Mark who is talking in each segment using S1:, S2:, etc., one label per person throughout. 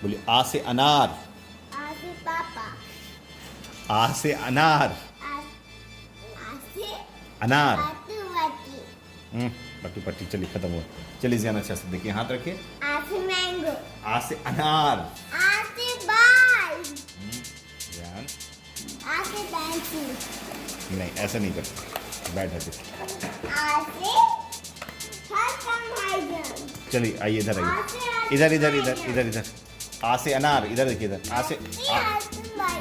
S1: बोलिए आ से अनार।
S2: आ से पापा।
S1: आ से अनार।
S2: आ से
S1: अनार।
S2: आटू
S1: पट्टी पट्टी, चलिए खत्म हुआ। चलिए ज़्यादा अच्छा से देखिए, हाथ रखिए।
S2: आ से मैंगो।
S1: आ से अनार।
S2: आ से बाल।
S1: ध्यान।
S2: आ से पेंसिल।
S1: नहीं ऐसा नहीं करते, बैठ हटे।
S2: आ से हर
S1: चलिए आइए इधर आइए, इधर इधर इधर इधर इधर। आ से अनार, इधर देखिए इधर। आ से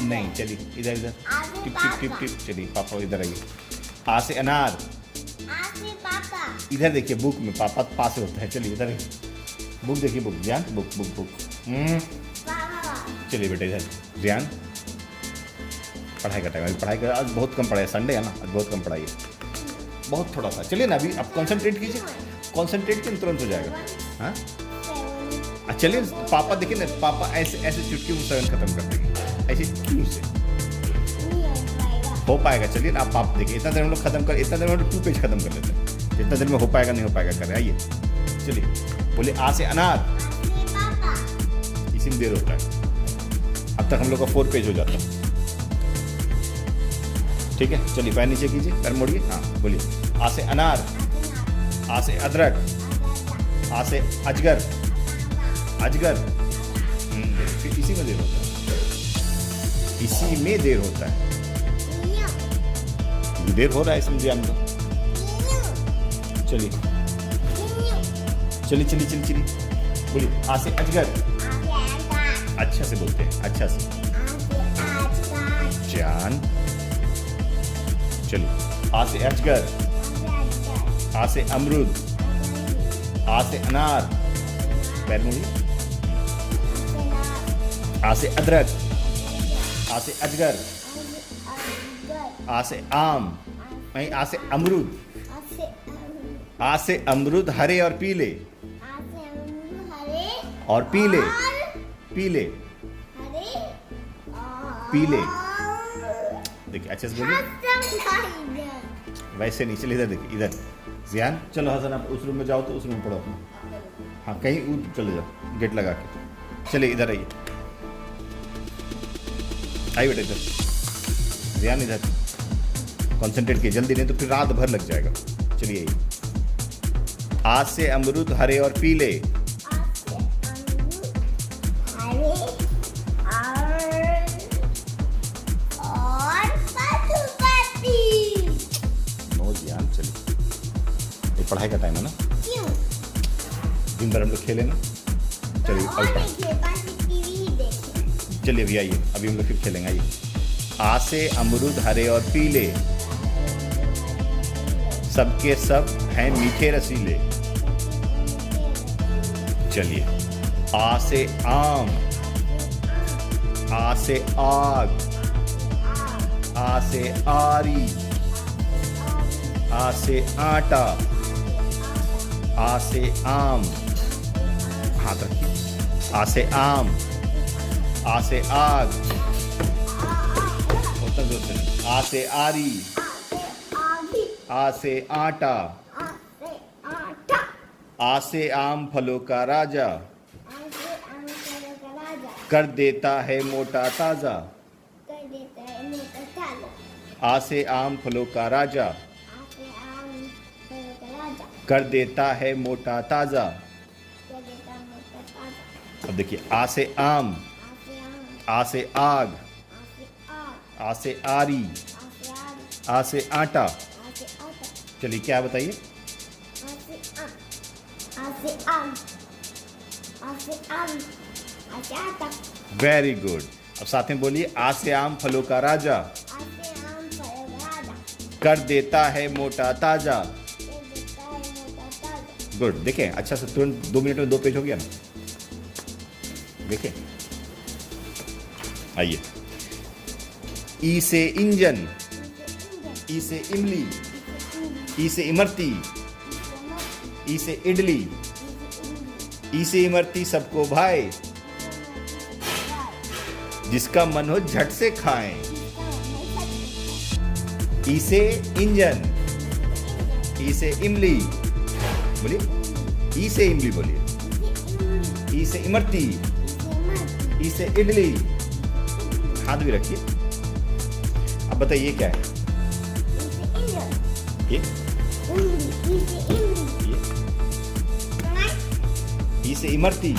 S1: नहीं, चलिए इधर इधर। टिप टिप टिप टिप, चलिए पापा इधर आइए। आ से अनार।
S2: आ से पापा।
S1: इधर देखिए, बुक में पापा पास होता है। चलिए इधर बुक देखिए, बुक ध्यान, बुक बुक बुक।
S2: पापा।
S1: चलिए बेटा इधर ध्यान। पढ़ाई का टाइम, अभी पढ़ाई का आज बहुत कम पढ़ाई है, संडे है ना, आज बहुत कम पढ़ाई है, बहुत थोड़ा सा। चलिए ना, अभी आप कंसंट्रेट कीजिए, कंसंट्रेट कीजिए, तुरंत हो जाएगा। हाँ चलिए, पापा देखिए ना, पापा ऐसे ऐसे चुटकी में 7 खत्म कर देंगे, ऐसे क्यों से हो पाएगा। चलिए ना, आप पाप देखिए, इतना देर हम लोग खत्म कर, इतना देर में हम लोग 2 पेज खत्म कर लेते हैं। जितना देर में हो पाएगा नहीं हो पाएगा कर, आइए चलिए। बोले आ से अनार। इसी में देर होता है, अब तक हम लोग का 4 पेज हो जाता है। ठीक है, चलिए पैर नीचे कीजिए, पैर मोड़िए। हाँ बोलिए। आ से अनार। आ से अदरक। आ से अजगर। अजगर। फिर इसी में देर होता है, इसी में देर होता है। देर हो रहा है इसमें ध्यान दो। चलिए चलिए चलिए चलिए चलिए, बोलिए। आ से अजगर। अच्छा से बोलते हैं, अच्छा से जान। चलिए। आ से अजगर। आ से अमरूद। आ से अनार। पैर मोड़िए। आ से अदरक। आ से अजगर। आ से आम। नहीं, आ से अमरूद। आ से अमरूद हरे और पीले। और पीले। पीले। पीले। देखिए अच्छे से बोलिए, वैसे नहीं। चलिए इधर देखिए, इधर जियान। चलो हसन, आप उस रूम में जाओ, तो उस रूम में पढ़ो अपना। हाँ कहीं चले जाओ, गेट लगा के। चलिए इधर आइए, आइए बेटा इधर। जियान इधर कंसंट्रेट कीजिए, जल्दी नहीं तो फिर रात भर लग जाएगा। चलिए आइए। आ से अमरूद हरे और पीले। नो जियान, चलिए ये पढ़ाई का टाइम है ना,
S2: क्यों?
S1: दिन भर हम लोग खेले ना। चलिए चलिए अभी आइए, अभी हम लोग फिर खेलेंगे। आइए। आ से अमरूद हरे और पीले, सबके सब हैं मीठे रसीले। चलिए। आ से आम। आ से आग। आ से आरी। आ से आटा। आ से आम। हाथ रखिए। आ से आम। आ से आग। उतना जोर से नहीं। आ से आरी। आ से आटा। आ से आम फलों का राजा, कर देता है मोटा ताजा। आ से आम फलों का राजा, कर देता है मोटा ताजा। अब देखिए। आ से आम। आ से आग। आ से आरी। आ से आटा। चलिए क्या बताइए। Very good. अब साथ में बोलिए। आ से आम फलों का राजा, कर देता है मोटा ताजा। गुड। देखें अच्छा से, तुरंत 2 मिनट में 2 पेज हो गया ना। देखें। आइए। ई से इंजन। ई से इमली। ई से इमरती। ई से इडली। ई से इमरती सबको भाई, जिसका मन हो झट से खाएं। ई से इंजन। ई से इमली। बोलिए। ई से इमली बोलिए। ई से इमरती। ई से इडली, हाथ भी रखिए। अब बताइए ये क्या है? ये ई से इमरती,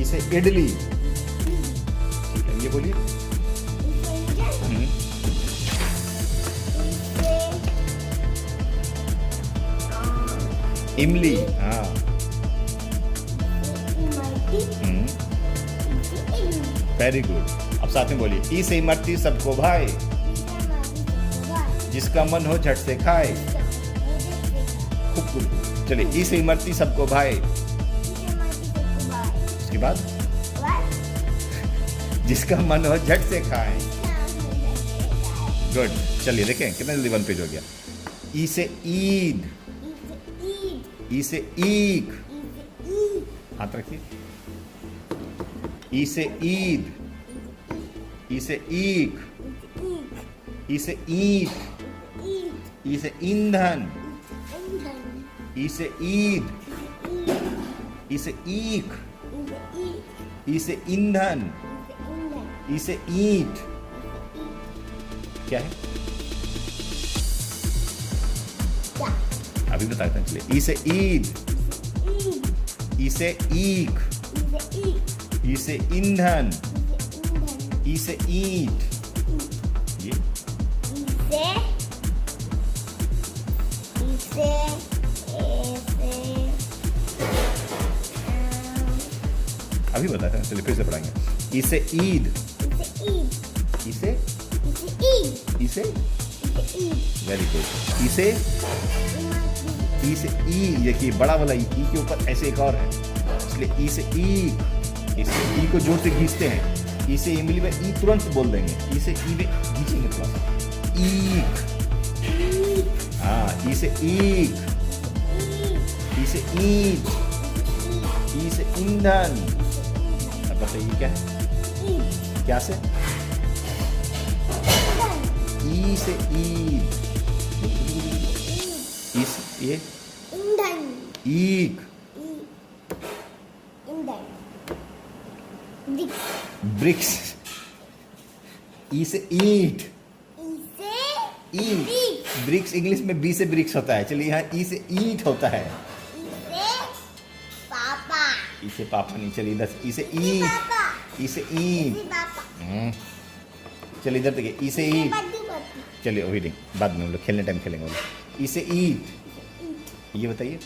S1: ई से इडली। ठीक है, ये बोलिए। इमली, हाँ। Very good. अब साथ में बोलिए, ई से इमरती सबको भाई, जिसका मन हो झट से खाए। खूब खूब। चलिए, ई से इमरती सबको भाई, उसके बाद जिसका मन हो झट से खाए। गुड। चलिए देखें कितना जल्दी 1 पेज हो गया। ई से ईद, ई से ईख, हाथ रखिए। ई से ईद, ई से ईख, ई से ईंट, ई से ईंधन, ई से ईद, ई से ईख, ई से ईंधन, ई से ईंट। क्या है? अभी बताते हैं। चलिए, ई से ईद, ई से ईख, ई से ईंधन, ई से ईंट। ये अभी बताते हैं। चलिए फिर से पढ़ाएंगे। ई से ईद, ई से वेरी गुड। ई से ई, देखिए बड़ा वाला ई के ऊपर ऐसे एक और है, इसलिए ई से ई। इसे ई को जोर से खींचते हैं। ई से इमली में ई तुरंत बोल देंगे। ई से ई में खींचेंगे थोड़ा। ईख, हाँ। ई से ईख, ई से ईंट, ई से ईंधन। अब बताइए क्या है? क्या से? ई से ईद, ई से ये ईख, ब्रिक्स। ई से ईंट, ईंट। ब्रिक्स इंग्लिश में बी से ब्रिक्स होता है। चलिए यहाँ ई से ईंट होता है। ई से पापा नहीं। चलिए इधर ई से ईंट, ई से ईंट। चलिए इधर देखिए, ई से ईंट। चलिए वही नहीं, बाद में हम लोग खेलने टाइम खेलेंगे। ई से ईंट, ये बताइए।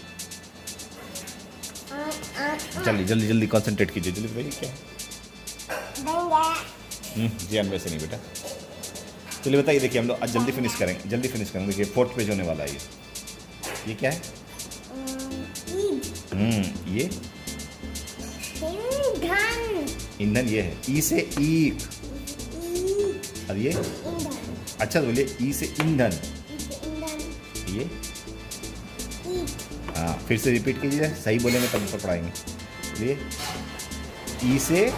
S1: चलिए जल्दी जल्दी कंसंट्रेट कीजिए। जल्दी बताइए क्या है? जी हम वैसे नहीं बेटा। चलिए बताइए। देखिए हम लोग आज जल्दी फिनिश करेंगे, जल्दी फिनिश करेंगे। देखिए 4th पेज होने वाला है। ये क्या है? ये ईंधन। ये है ई से ईख। और ये अच्छा तो बोलिए, ई से ईंधन। ये हाँ, फिर से रिपीट कीजिए। सही बोलेंगे तब तो पढ़ाएंगे। चलिए, ई से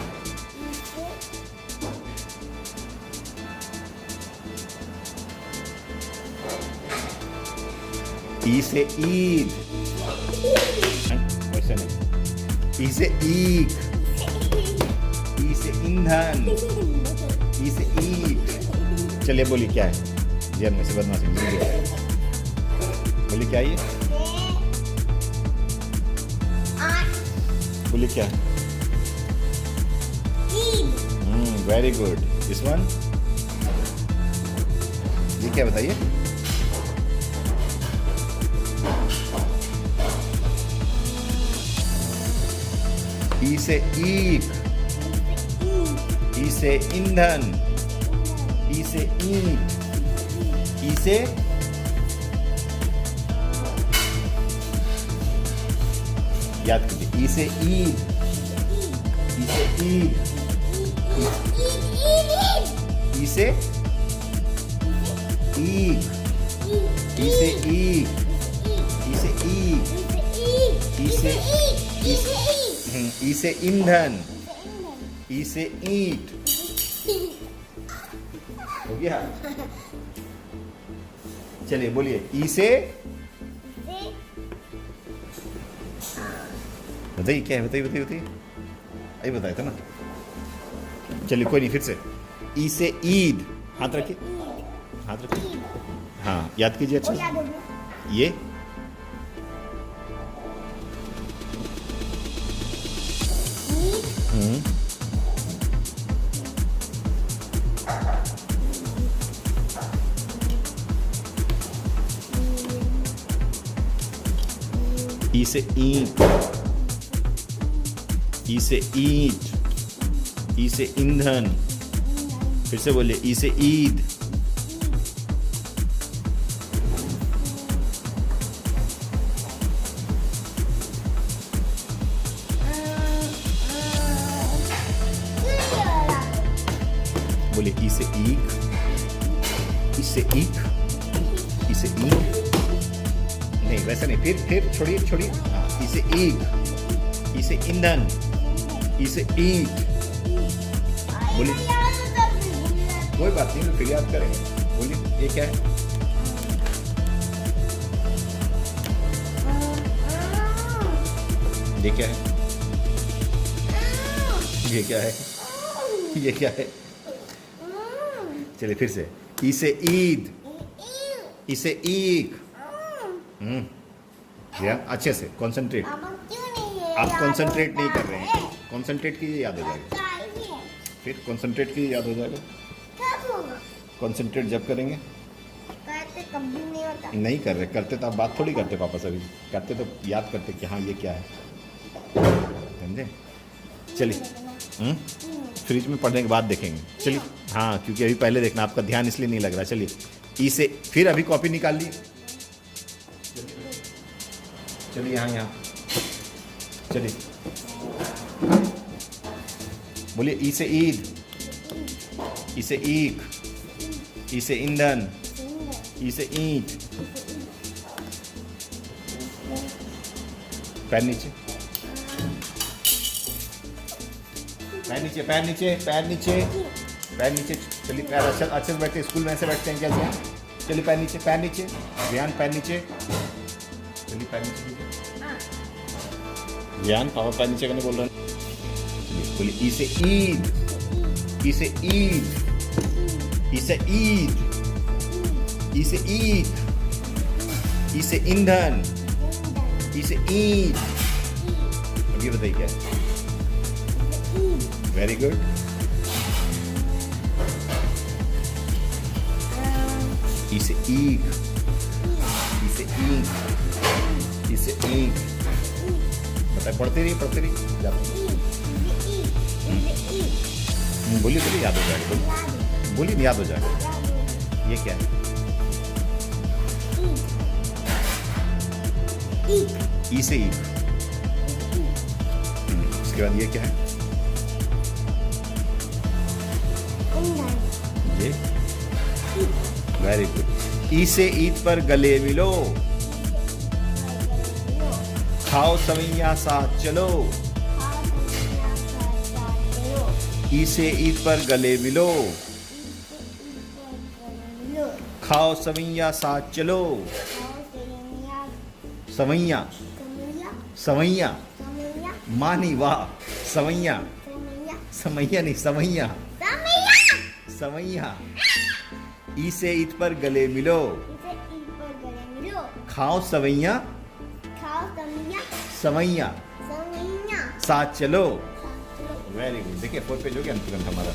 S1: ई से ईद, वैसे नहीं। ई से ईख, ई से ईंधन, ई से ईट। चलिए बोलिए क्या है? जी में से बदमाशी बोलिए क्या है ये? बोलिए क्या है? Very good. दिस वन, ये क्या बताइए? ई से ईख, ई से ईंधन, ई से ईंट, ई से याद कीजिए। ई से ईद, ई से ईद, ई से ईख, ई से ईख, ई से ईख, ई से ई से ईंधन, ई से ईंट। हो गया? चलिए बोलिए, ई से बताइए क्या है? बताइए बताइए बताइए। ये बताया था ना। चलिए कोई नहीं, फिर से। ई से ईद, हाथ रखिए, हाथ रखिए। हाँ याद कीजिए
S2: वो
S1: अच्छा।
S2: याद होगी।
S1: ये
S2: ईद,
S1: ई से ईंट, ई से ईंट, ई से ईंधन। फिर से बोलिए, ई से ईद। बोलिए, ई से ईख, ई से ईख, ई से ईख। नहीं वैसा नहीं, फिर छोड़िए छोड़िए। हाँ, ई से ईख, ई से ईंधन, ई से ईंट। बोलिए, कोई बात नहीं, फिर याद करेंगे। बोलिए, ये क्या है? ये क्या है? ये क्या है? ये क्या है? चलिए फिर से। ई से ईद, ई से ईख। या अच्छे से कंसंट्रेट। आप कंसंट्रेट नहीं कर रहे हैं। कंसंट्रेट कीजिए, याद हो जाएगा। फिर कंसंट्रेट कीजिए, याद हो जाएगा। कंसंट्रेट जब करेंगे।
S2: कभी नहीं होता।
S1: नहीं कर रहे, करते तो आप बात थोड़ी करते पापा से। अभी करते तो याद करते कि हाँ ये क्या है, समझे? चलिए फ्रिज में पढ़ने के बाद देखेंगे। चलिए हाँ, क्योंकि अभी पहले देखना, आपका ध्यान इसलिए नहीं लग रहा। चलिए ई से, फिर अभी कॉपी निकाल ली। चलिए यहाँ यहाँ, चलिए बोलिए, ई से ईद, ई से ईख, ई से ईंधन, ई से ईंट। पैर नीचे, पैर नीचे, पैर नीचे, पैर नीचे, पैर नीचे। चलिए पैर अच्छे से बैठते, स्कूल में ऐसे बैठते हैं क्या जी? चलिए पैर नीचे, पैर नीचे, ध्यान, पैर नीचे। चलिए पैर नीचे कीजिए। ध्यान, पापा पैर नीचे करने बोल रहे हैं। चलिए बोलिए, ई से ईद, ई से ईद, ई से ईद, ई से ईद, ई से ईंधन, ई से ईंट। अब ये बताइए क्या है? Very good. ई से ईख, ई से ईख, ई से ईख। बताए, पढ़ते रहिए, पढ़ते रहिए, जाते। बोलिए बोलिए, याद हो जाएगा। बोलिए बोलिए, याद हो जाएगा। ये क्या है? ई से ईख। उसके बाद ये क्या है? ये वेरी गुड। ई से ईद पर गले मिलो, खाओ सवैया साथ चलो। ई से ईद पर गले मिलो, खाओ सवैया साथ चलो। सवैया, सवैया, मानी वाह, सवैया, समैया नहीं, सवैया, सवैया। ई से ईद पर गले मिलो, खाओ सवैया, सवैया, साथ चलो। Very good. देखिए 4 पेज हो गया तुरंत हमारा।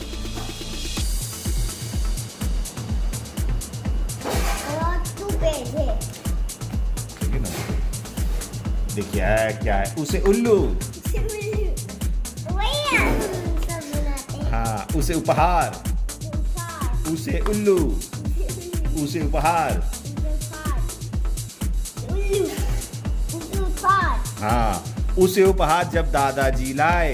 S1: ठीक है ना? देखिए है क्या है? उसे उल्लू, हाँ उसे उपहार, उसे उल्लू, उसे उपहार। हाँ, उसे उपहार जब दादाजी लाए,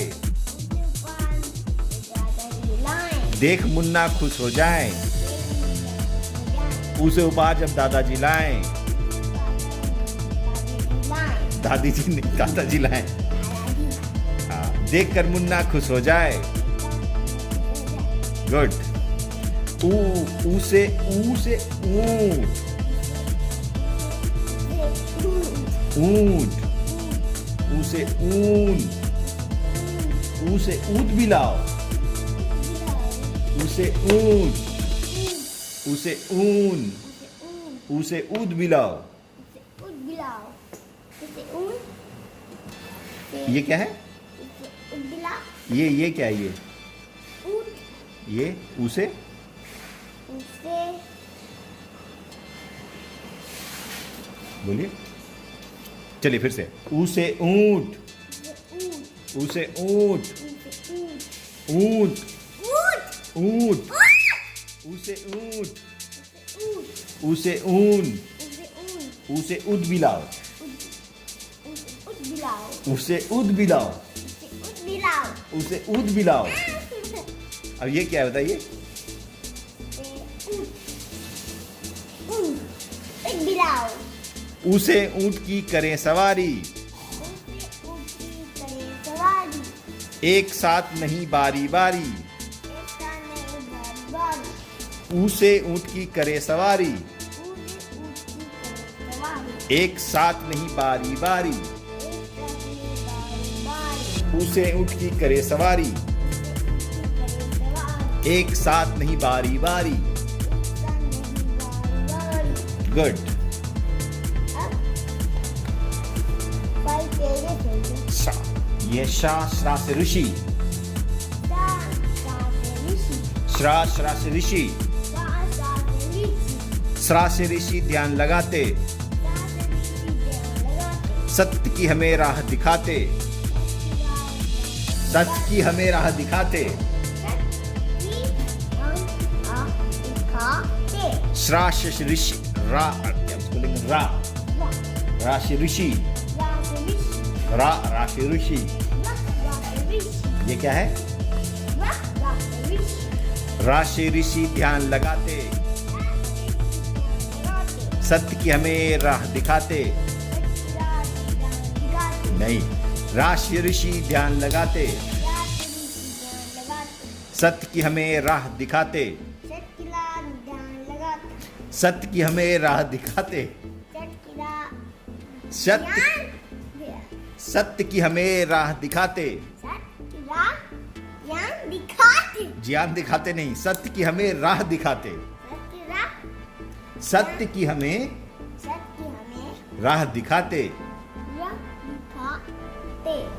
S1: देख मुन्ना खुश हो जाए। उसे उपहार जब दादाजी लाए, दादी जी नहीं, दादाजी लाए। हाँ, देख कर मुन्ना खुश हो जाए। गुड। उसे ऊंट, ऊंट, उसे ऊन, ऊ से ऊद भी लाओ, ऊ से ऊन, ऊ से ऊन, ऊ से ऊद भी लाओ। ये क्या है? ये क्या है? ये ऊ से बोलिए, चलिए फिर से। ऊ से ऊंट, ऊ से ऊंट, ऊंट, ऊंट, ऊ से ऊंट, ऊ से ऊन, ऊ से उद भी लाओ, ऊ से उद भी लाओ, ऊ से उद भी लाओ। अब ये क्या है बताइए? उसे ऊंट की करें सवारी, एक साथ नहीं बारी बारी। उसे ऊंट की करे सवारी, एक साथ नहीं बारी बारी। उसे ऊंट की करे सवारी, एक साथ नहीं बारी बारी। गुड। शा, ये श्रा से ऋषि, श्रा से ऋषि, श्रा से ऋषि ध्यान लगाते, सत्य की हमें राह दिखाते, सत्य की हमें राह दिखाते। श्रा से ऋषि, रा बोलेंगे रा, रा से ऋषि, रा से ऋषि। ये क्या है? रा से ऋषि ध्यान लगाते, सत्य की हमें राह दिखाते। नहीं, रा से ऋषि ध्यान लगाते, सत्य की हमें राह दिखाते, सत्य की हमें राह दिखाते, सत्य की हमें राह दिखाते। ज्ञान दिखाते नहीं, सत्य की हमें राह दिखाते, सत्य की हमें राह दिखाते।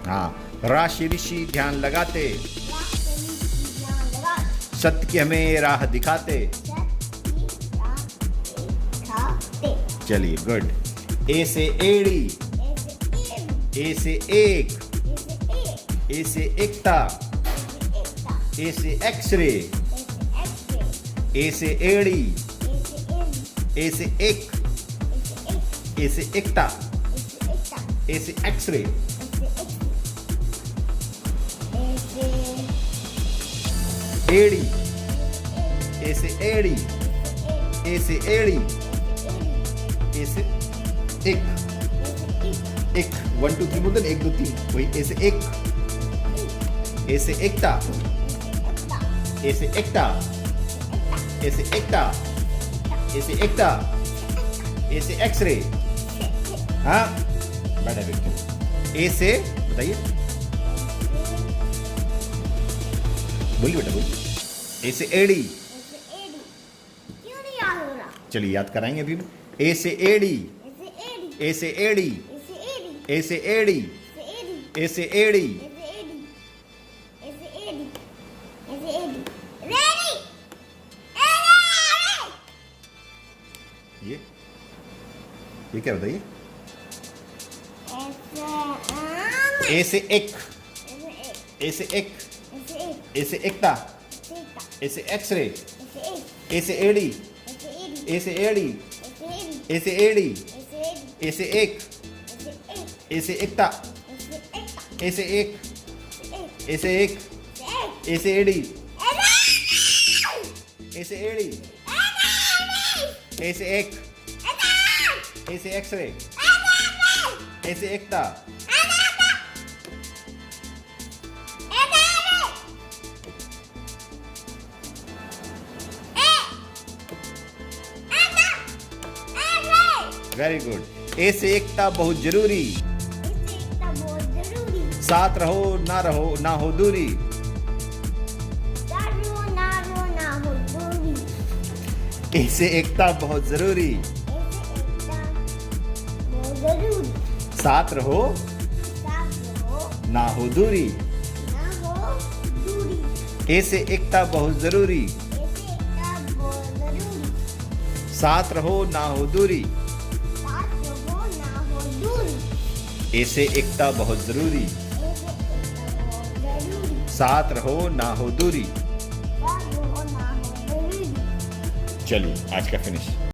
S1: हाँ, राशि ऋषि ध्यान लगाते, सत्य की हमें राह दिखाते। चलिए गुड। ए से एड़ी, ए से एक, ए से एकता, ए से एक्सरे, ए से एड़ी, ए से एक, ए से एकता, ए से एक्सरे, एड़ी, ए से एड़ी, ए से एड़ी, ए से एक, एक 1 2 3 बोलते 1 2 3 वही। ए से एक, ए से एकता, ए से एकता, ए से एकता, ए से एकता, ए से एक्सरे। हाँ बैठा व्यक्ति। ए से बताइए, बोलिए बेटा बोलिए। ए से एड़ी, चलिए याद कराएंगे अभी। ए से एड़ी, ए से एड़ी, ए से एड़ी, ए से एड़ी, ये क्या बताइए? ए से एक, ए से एक, ए से एकता, ए से एक्सरे, ए से एड़ी, ए से एड़ी, ए से एड़ी, ए से एक, ए से एकता, ए से एक, ए से एक, ए से एड़ी, ए से एड़ी, ए से एक, ए से एक्सरे, ए से एकता। Very good. ए से एकता बहुत जरूरी, साथ रहो ना हो दूरी।
S2: साथ रहो ना हो दूरी।
S1: ए से एकता बहुत जरूरी।
S2: ऐसे एकता बहुत जरूरी।
S1: साथ रहो
S2: साथ रहो
S1: ना हो दूरी।
S2: ना हो दूरी।
S1: ए से एकता बहुत जरूरी।
S2: ऐसे एकता बहुत जरूरी।
S1: साथ रहो ना हो दूरी।
S2: साथ रहो ना हो दूरी।
S1: ए से एकता बहुत जरूरी।
S2: ऐसे एकता बहुत जरूरी।
S1: साथ रहो ना हो दूरी।
S2: साथ रहो ना हो दूरी।
S1: चलिए आज का फिनिश।